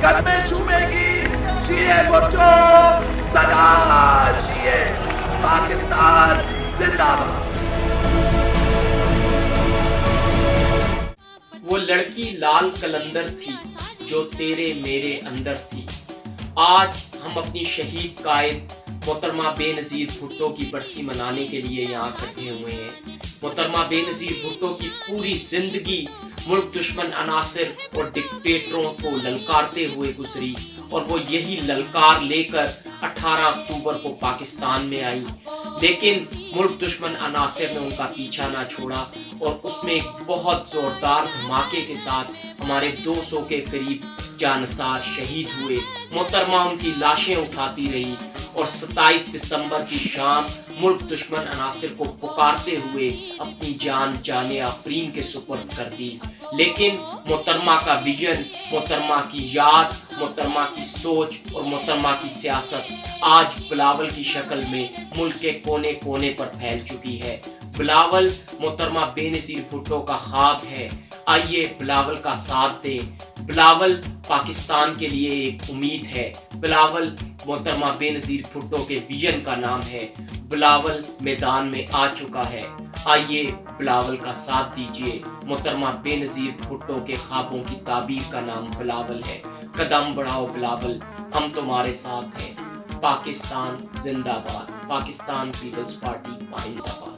कदमें चूमेगी। जिए भुट्टो, सदा जिए पाकिस्तान जिंदाबाद। वो लड़की लाल कलंदर थी जो तेरे मेरे अंदर थी। आज हम अपनी शहीद कायद मोहतरमा बेनज़ीर भुट्टो की बरसी मनाने के लिए यहाँ इकट्ठे हुए हैं। मोहतरमा बेनज़ीर भुट्टो की पूरी जिंदगी मुल्क दुश्मन अनासिर और डिक्टेटरों को ललकारते हुए गुजरी और वो यही ललकार लेकर 18 अक्टूबर को पाकिस्तान में आई। लेकिन मुल्क दुश्मन अनासिर ने उनका पीछा ना छोड़ा और उसमें एक बहुत जोरदार धमाके के साथ हमारे 200 के करीब जानसार शहीद हुए। मोहतरमा उनकी लाशें उठाती रही और 27 दिसंबर की शाम मुल्क दुश्मन अनासिर को पुकारते हुए अपनी जान जाने आफरीन के सुपुर्द कर दी। लेकिन मोहतरमा का विजन, मोहतरमा की याद, मोहतरमा की सोच और मोहतरमा की सियासत आज बिलावल की शक्ल में मुल्क के कोने कोने पर फैल चुकी है। बिलावल मोहतरमा बेनज़ीर भुट्टो का ख्वाब है। आइए बिलावल का साथ दें। बिलावल पाकिस्तान के लिए एक उम्मीद है। बिलावल मोहतरमा बेनज़ीर भुट्टो के विजन का नाम है। बिलावल मैदान में आ चुका है। आइए बिलावल का साथ दीजिए। मोहतरमा बेनज़ीर भुट्टो के ख्वाबों की ताबीर का नाम बिलावल है। कदम बढ़ाओ बिलावल, हम तुम्हारे साथ हैं। पाकिस्तान जिंदाबाद। पाकिस्तान पीपल्स पार्टी जिंदाबाद।